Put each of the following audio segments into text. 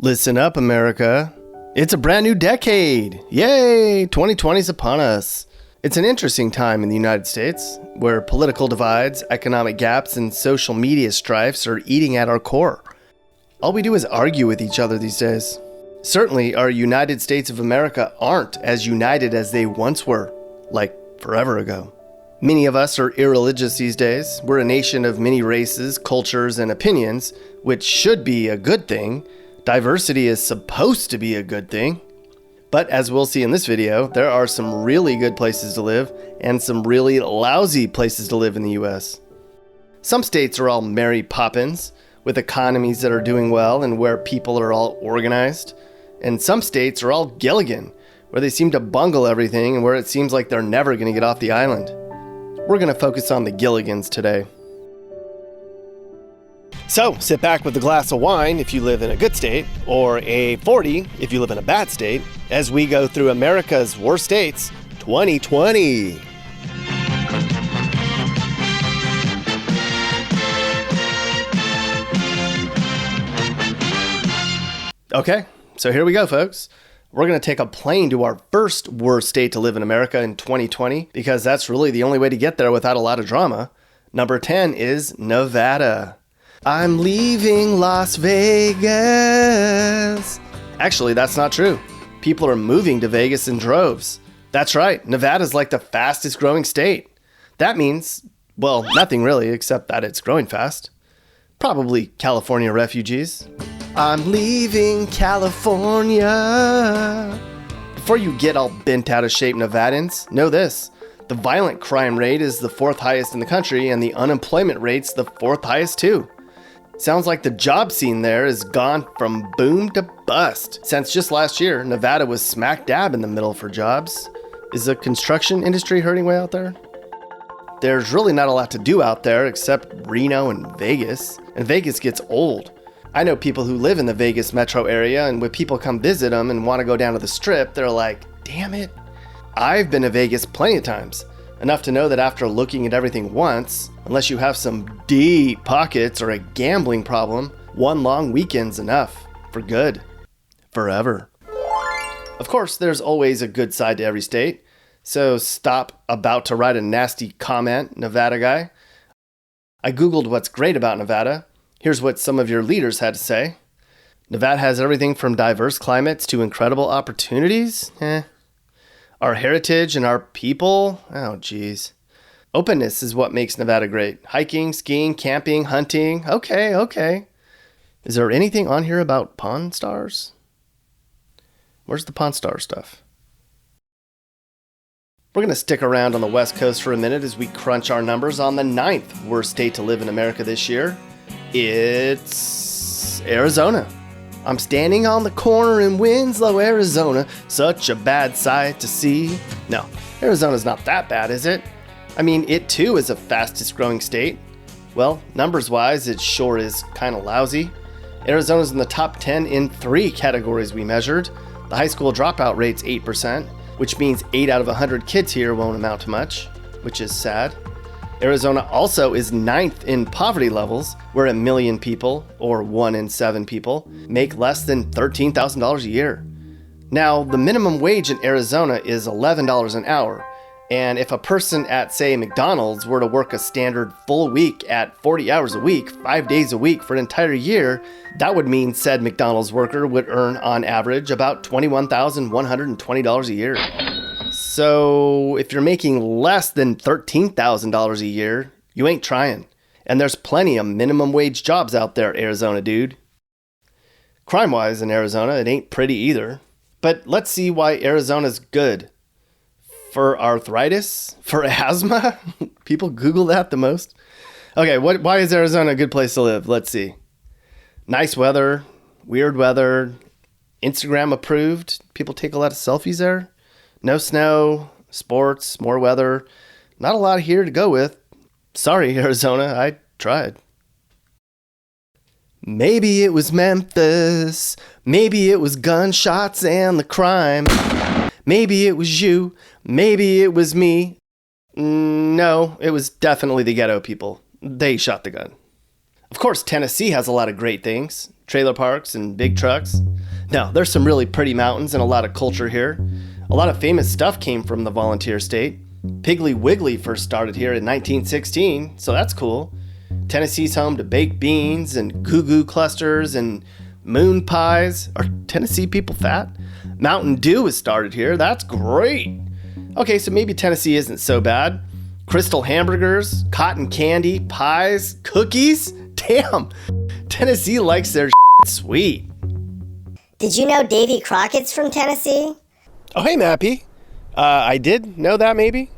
Listen up, America. It's a brand new decade. Yay! 2020's upon us. It's an interesting time in the United States, where political divides, economic gaps, and social media strifes are eating at our core. All we do is argue with each other these days. Certainly, our United States of America aren't as united as they once were, like forever ago. Many of us are irreligious these days. We're a nation of many races, cultures, and opinions, which should be a good thing. Diversity is supposed to be a good thing. But as we'll see in this video, there are some really good places to live and some really lousy places to live in the US. Some states are all Mary Poppins, with economies that are doing well and where people are all organized. And some states are all Gilligan, where they seem to bungle everything and where it seems like they're never going to get off the island. We're going to focus on the Gilligans today. So, sit back with a glass of wine if you live in a good state, or a 40 if you live in a bad state, as we go through America's worst states 2020. Okay, so here we go, folks. We're going to take a plane to our first worst state to live in America in 2020, because that's really the only way to get there without a lot of drama. Number 10 is Nevada. I'm leaving Las Vegas. Actually, that's not true. People are moving to Vegas in droves. That's right, Nevada's like the fastest growing state. That means, well, nothing really, except that it's growing fast. Probably California refugees. I'm leaving California. Before you get all bent out of shape, Nevadans, know this. The violent crime rate is the 4th highest in the country, and the unemployment rate's the 4th highest too. Sounds like the job scene there has gone from boom to bust. Since just last year, Nevada was smack dab in the middle for jobs. Is the construction industry hurting way out there? There's really not a lot to do out there except Reno and Vegas. And Vegas gets old. I know people who live in the Vegas metro area, and when people come visit them and want to go down to the Strip, they're like, damn it. I've been to Vegas plenty of times. Enough to know that after looking at everything once, unless you have some deep pockets or a gambling problem, one long weekend's enough. For good. Forever. Of course, there's always a good side to every state. So stop about to write a nasty comment, Nevada guy. I googled what's great about Nevada. Here's what some of your leaders had to say. Nevada has everything from diverse climates to incredible opportunities? Our heritage and our people? Oh, geez. Openness is what makes Nevada great. Hiking, skiing, camping, hunting. Okay. Is there anything on here about Pawn Stars? Where's the Pawn Star stuff? We're going to stick around on the West Coast for a minute as we crunch our numbers on the 9th worst state to live in America this year. It's Arizona. I'm standing on the corner in Winslow, Arizona. Such a bad sight to see. No, Arizona's not that bad, is it? I mean, it too is the fastest growing state. Well, numbers-wise, it sure is kind of lousy. Arizona's in the top 10 in 3 categories we measured. The high school dropout rate's 8%, which means 8 out of 100 kids here won't amount to much, which is sad. Arizona also is 9th in poverty levels, where 1 million people, or 1 in 7 people, make less than $13,000 a year. Now, the minimum wage in Arizona is $11 an hour, and if a person at, say, McDonald's were to work a standard full week at 40 hours a week, 5 days a week for an entire year, that would mean said McDonald's worker would earn, on average, about $21,120 a year. So if you're making less than $13,000 a year, you ain't trying. And there's plenty of minimum wage jobs out there, Arizona dude. Crime-wise in Arizona, it ain't pretty either. But let's see why Arizona's good. For arthritis? For asthma? People Google that the most. Okay, why is Arizona a good place to live? Let's see. Nice weather, weird weather, Instagram approved. People take a lot of selfies there. No snow, sports, more weather. Not a lot here to go with. Sorry, Arizona, I tried. Maybe it was Memphis. Maybe it was gunshots and the crime. Maybe it was you. Maybe it was me. No, it was definitely the ghetto people. They shot the gun. Of course, Tennessee has a lot of great things. Trailer parks and big trucks. Now, there's some really pretty mountains and a lot of culture here. A lot of famous stuff came from the volunteer state. Piggly Wiggly first started here in 1916, so that's cool. Tennessee's home to baked beans and goo-goo clusters and moon pies. Are Tennessee people fat? Mountain Dew was started here. That's great. Okay, so maybe Tennessee isn't so bad. Crystal hamburgers, cotton candy, pies, cookies? Damn, Tennessee likes their sweet. Did you know Davy Crockett's from Tennessee? Oh, hey, Mappy. I did know that maybe,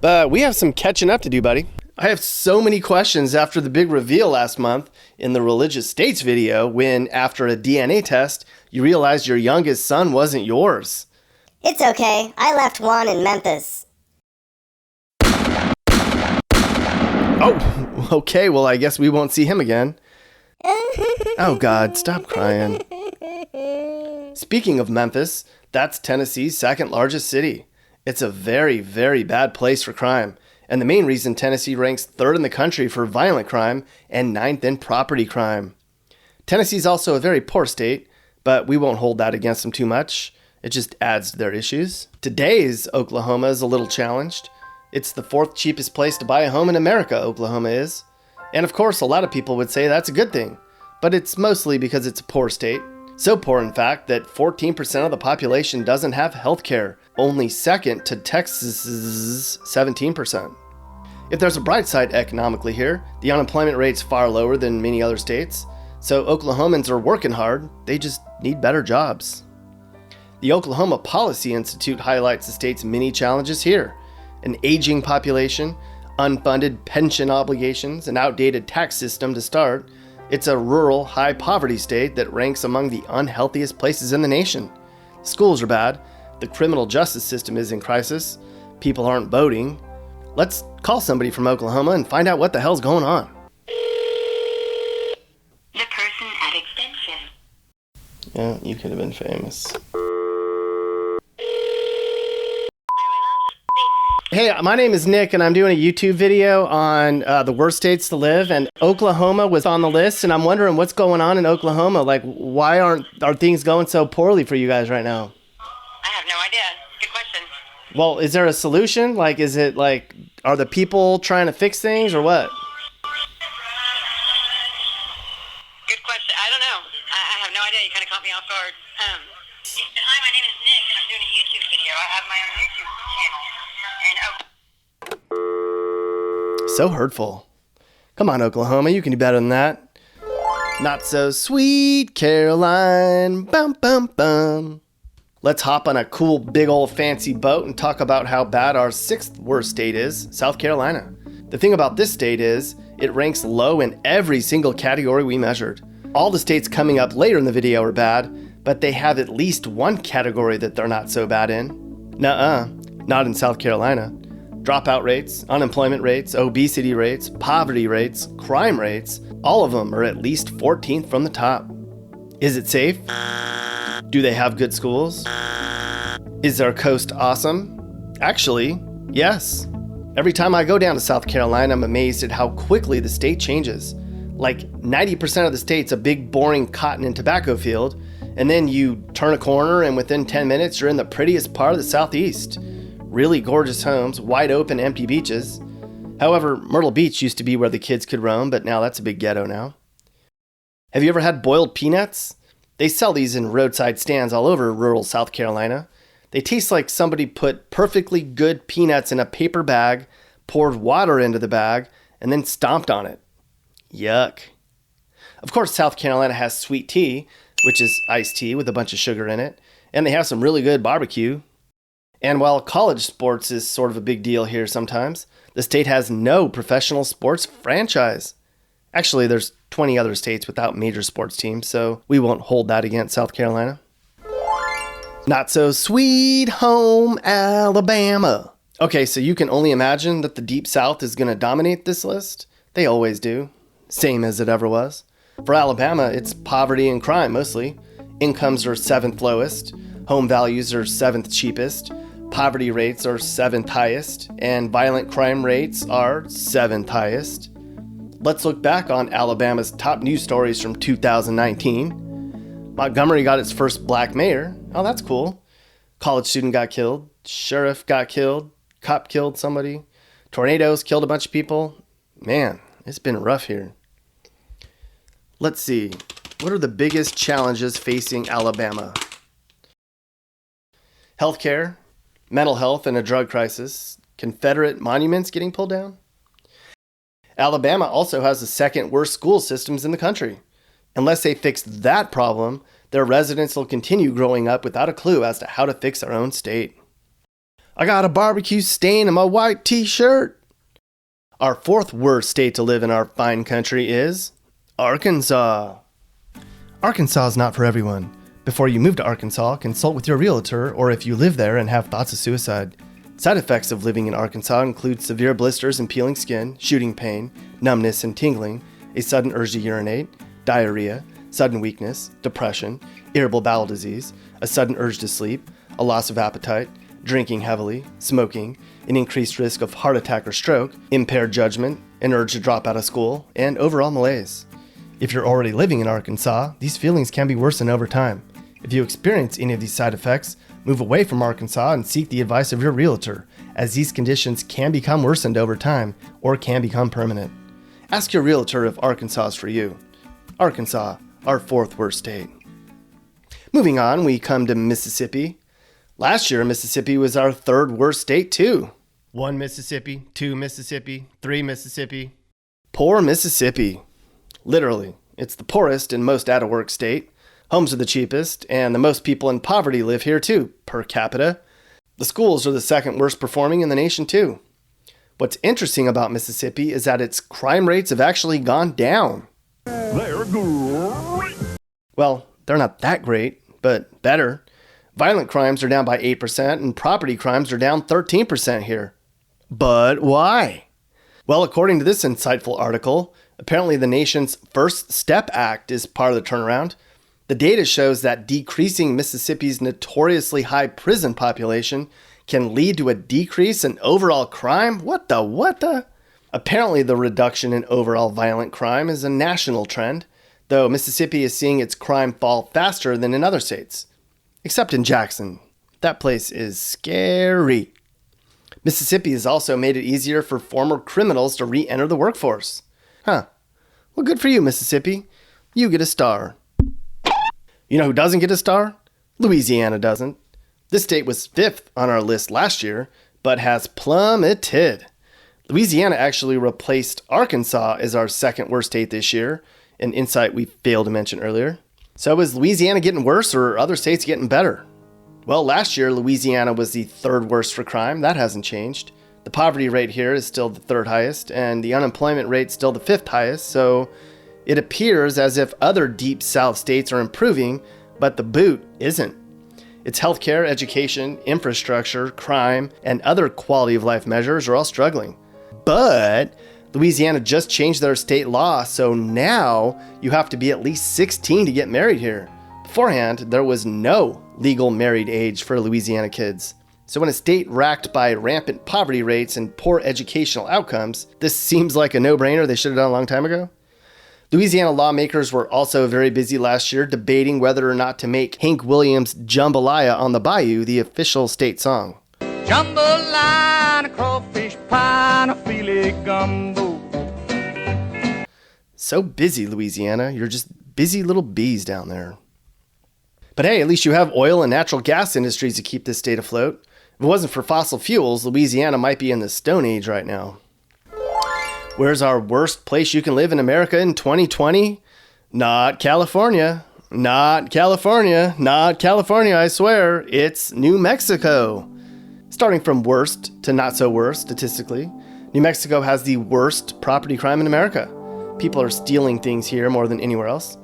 but we have some catching up to do, buddy. I have so many questions after the big reveal last month in the Religious States video when, after a DNA test, you realized your youngest son wasn't yours. It's okay. I left Juan in Memphis. Oh, okay. Well, I guess we won't see him again. Oh, God, stop crying. Speaking of Memphis, that's Tennessee's second largest city. It's a very, very bad place for crime. And the main reason Tennessee ranks third in the country for violent crime and ninth in property crime. Tennessee's also a very poor state, but we won't hold that against them too much. It just adds to their issues. Today's Oklahoma is a little challenged. It's the fourth cheapest place to buy a home in America, Oklahoma is. And of course, a lot of people would say that's a good thing, but it's mostly because it's a poor state. So poor, in fact, that 14% of the population doesn't have health care, only second to Texas's 17%. If there's a bright side economically here, the unemployment rate's far lower than many other states, so Oklahomans are working hard, they just need better jobs. The Oklahoma Policy Institute highlights the state's many challenges here: an aging population, unfunded pension obligations, an outdated tax system to start. It's a rural, high-poverty state that ranks among the unhealthiest places in the nation. Schools are bad. The criminal justice system is in crisis. People aren't voting. Let's call somebody from Oklahoma and find out what the hell's going on. The person at extension. Yeah, you could have been famous. Hey, my name is Nick, and I'm doing a YouTube video on the worst states to live, and Oklahoma was on the list, and I'm wondering what's going on in Oklahoma. Like, why are things going so poorly for you guys right now? I have no idea. Good question. Well, is there a solution? Like, is it like, are the people trying to fix things, or what? Good question. I don't know. I have no idea. You kind of caught me off guard. Hi, my name is Nick, and I'm doing a YouTube video. I have my own YouTube channel. So hurtful. Come on, Oklahoma, you can do better than that. Not so sweet, Caroline. Bum, bum, bum. Let's hop on a cool, big old fancy boat and talk about how bad our sixth worst state is, South Carolina. The thing about this state is, it ranks low in every single category we measured. All the states coming up later in the video are bad, but they have at least one category that they're not so bad in. Nuh-uh. Not in South Carolina. Dropout rates, unemployment rates, obesity rates, poverty rates, crime rates, all of them are at least 14th from the top. Is it safe? Do they have good schools? Is their coast awesome? Actually, yes. Every time I go down to South Carolina, I'm amazed at how quickly the state changes. Like 90% of the state's a big, boring cotton and tobacco field, and then you turn a corner and within 10 minutes you're in the prettiest part of the Southeast. Really gorgeous homes, wide open, empty beaches. However, Myrtle Beach used to be where the kids could roam, but now that's a big ghetto now. Have you ever had boiled peanuts? They sell these in roadside stands all over rural South Carolina. They taste like somebody put perfectly good peanuts in a paper bag, poured water into the bag, and then stomped on it. Yuck. Of course, South Carolina has sweet tea, which is iced tea with a bunch of sugar in it, and they have some really good barbecue. And while college sports is sort of a big deal here sometimes, the state has no professional sports franchise. Actually, there's 20 other states without major sports teams, so we won't hold that against South Carolina. Not so sweet home Alabama. Okay, so you can only imagine that the Deep South is going to dominate this list. They always do. Same as it ever was. For Alabama, it's poverty and crime mostly. Incomes are 7th lowest. Home values are 7th cheapest. Poverty rates are 7th highest, and violent crime rates are 7th highest. Let's look back on Alabama's top news stories from 2019. Montgomery got its first black mayor. Oh, that's cool. College student got killed. Sheriff got killed. Cop killed somebody. Tornadoes killed a bunch of people. Man, it's been rough here. Let's see. What are the biggest challenges facing Alabama? Healthcare, mental health, and a drug crisis. Confederate monuments getting pulled down. Alabama also has the second worst school systems in the country. Unless they fix that problem, their residents will continue growing up without a clue as to how to fix their own state. I got a barbecue stain on my white t-shirt. Our fourth worst state to live in our fine country is Arkansas. Arkansas is not for everyone. Before you move to Arkansas, consult with your realtor, or if you live there and have thoughts of suicide. Side effects of living in Arkansas include severe blisters and peeling skin, shooting pain, numbness and tingling, a sudden urge to urinate, diarrhea, sudden weakness, depression, irritable bowel disease, a sudden urge to sleep, a loss of appetite, drinking heavily, smoking, an increased risk of heart attack or stroke, impaired judgment, an urge to drop out of school, and overall malaise. If you're already living in Arkansas, these feelings can be worsened over time. If you experience any of these side effects, move away from Arkansas and seek the advice of your realtor, as these conditions can become worsened over time or can become permanent. Ask your realtor if Arkansas is for you. Arkansas, our fourth worst state. Moving on, we come to Mississippi. Last year, Mississippi was our third worst state too. 1 Mississippi, 2 Mississippi, 3 Mississippi. Poor Mississippi. Literally, it's the poorest and most out-of-work state. Homes are the cheapest, and the most people in poverty live here too, per capita. The schools are the second worst performing in the nation too. What's interesting about Mississippi is that its crime rates have actually gone down. They're great. Well, they're not that great, but better. Violent crimes are down by 8%, and property crimes are down 13% here. But why? Well, according to this insightful article, apparently the nation's First Step Act is part of the turnaround. The data shows that decreasing Mississippi's notoriously high prison population can lead to a decrease in overall crime? What the? Apparently the reduction in overall violent crime is a national trend, though Mississippi is seeing its crime fall faster than in other states. Except in Jackson. That place is scary. Mississippi has also made it easier for former criminals to re-enter the workforce. Huh. Well, good for you, Mississippi. You get a star. You know who doesn't get a star? Louisiana doesn't. This state was 5th on our list last year, but has plummeted. Louisiana actually replaced Arkansas as our second worst state this year, an insight we failed to mention earlier. So is Louisiana getting worse or are other states getting better? Well, last year, Louisiana was the third worst for crime. That hasn't changed. The poverty rate here is still the third highest, and the unemployment rate still the 5th highest, so it appears as if other deep South states are improving, but the boot isn't. Its healthcare, education, infrastructure, crime, and other quality of life measures are all struggling. But Louisiana just changed their state law, so now you have to be at least 16 to get married here. Beforehand, there was no legal married age for Louisiana kids. So in a state racked by rampant poverty rates and poor educational outcomes, this seems like a no-brainer they should have done a long time ago. Louisiana lawmakers were also very busy last year debating whether or not to make Hank Williams' Jambalaya on the Bayou the official state song. Jambalaya, crawfish pie, and a filet gumbo. So busy, Louisiana. You're just busy little bees down there. But hey, at least you have oil and natural gas industries to keep this state afloat. If it wasn't for fossil fuels, Louisiana might be in the Stone Age right now. Where's our worst place you can live in America in 2020? Not California. Not California. Not California, I swear. It's New Mexico. Starting from worst to not so worst statistically, New Mexico has the worst property crime in America. People are stealing things here more than anywhere else.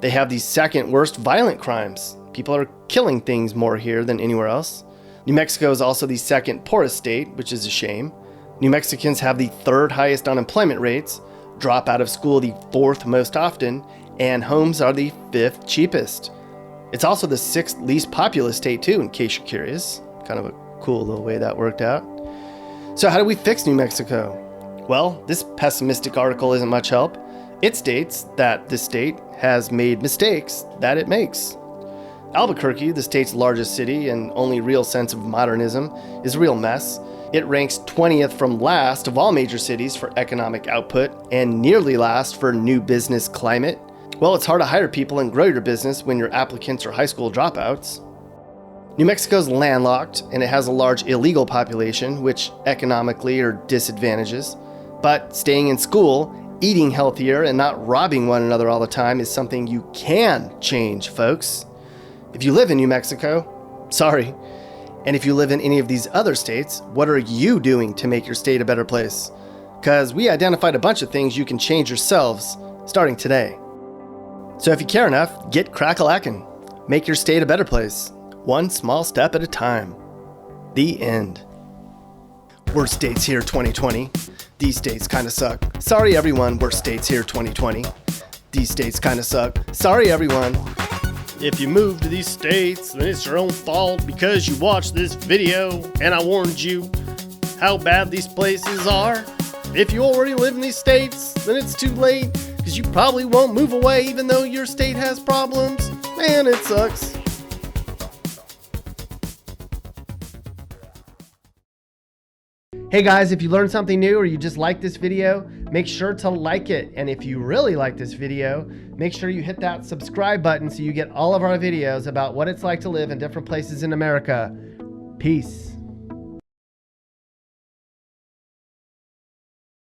They have the second worst violent crimes. People are killing things more here than anywhere else. New Mexico is also the second poorest state, which is a shame. New Mexicans have the third highest unemployment rates, drop out of school the 4th most often, and homes are the 5th cheapest. It's also the 6th least populous state too, in case you're curious. Kind of a cool little way that worked out. So how do we fix New Mexico? Well, this pessimistic article isn't much help. It states that this state has made mistakes that it makes. Albuquerque, the state's largest city and only real sense of modernism, is a real mess. It ranks 20th from last of all major cities for economic output and nearly last for new business climate. Well, it's hard to hire people and grow your business when your applicants are high school dropouts. New Mexico's landlocked and it has a large illegal population, which economically are disadvantages. But staying in school, eating healthier, and not robbing one another all the time is something you can change, folks. If you live in New Mexico, sorry. And if you live in any of these other states, what are you doing to make your state a better place? Because we identified a bunch of things you can change yourselves starting today. So if you care enough, get crack-a-lackin'. Make your state a better place. One small step at a time. The end. Worst states here 2020. These states kinda suck. Sorry everyone, worst states here 2020. These states kinda suck. Sorry everyone. If you move to these states, then it's your own fault because you watched this video and I warned you how bad these places are. If you already live in these states, then it's too late because you probably won't move away even though your state has problems. Man, it sucks. Hey guys, if you learned something new or you just like this video, make sure to like it. And if you really like this video, make sure you hit that subscribe button so you get all of our videos about what it's like to live in different places in America. Peace.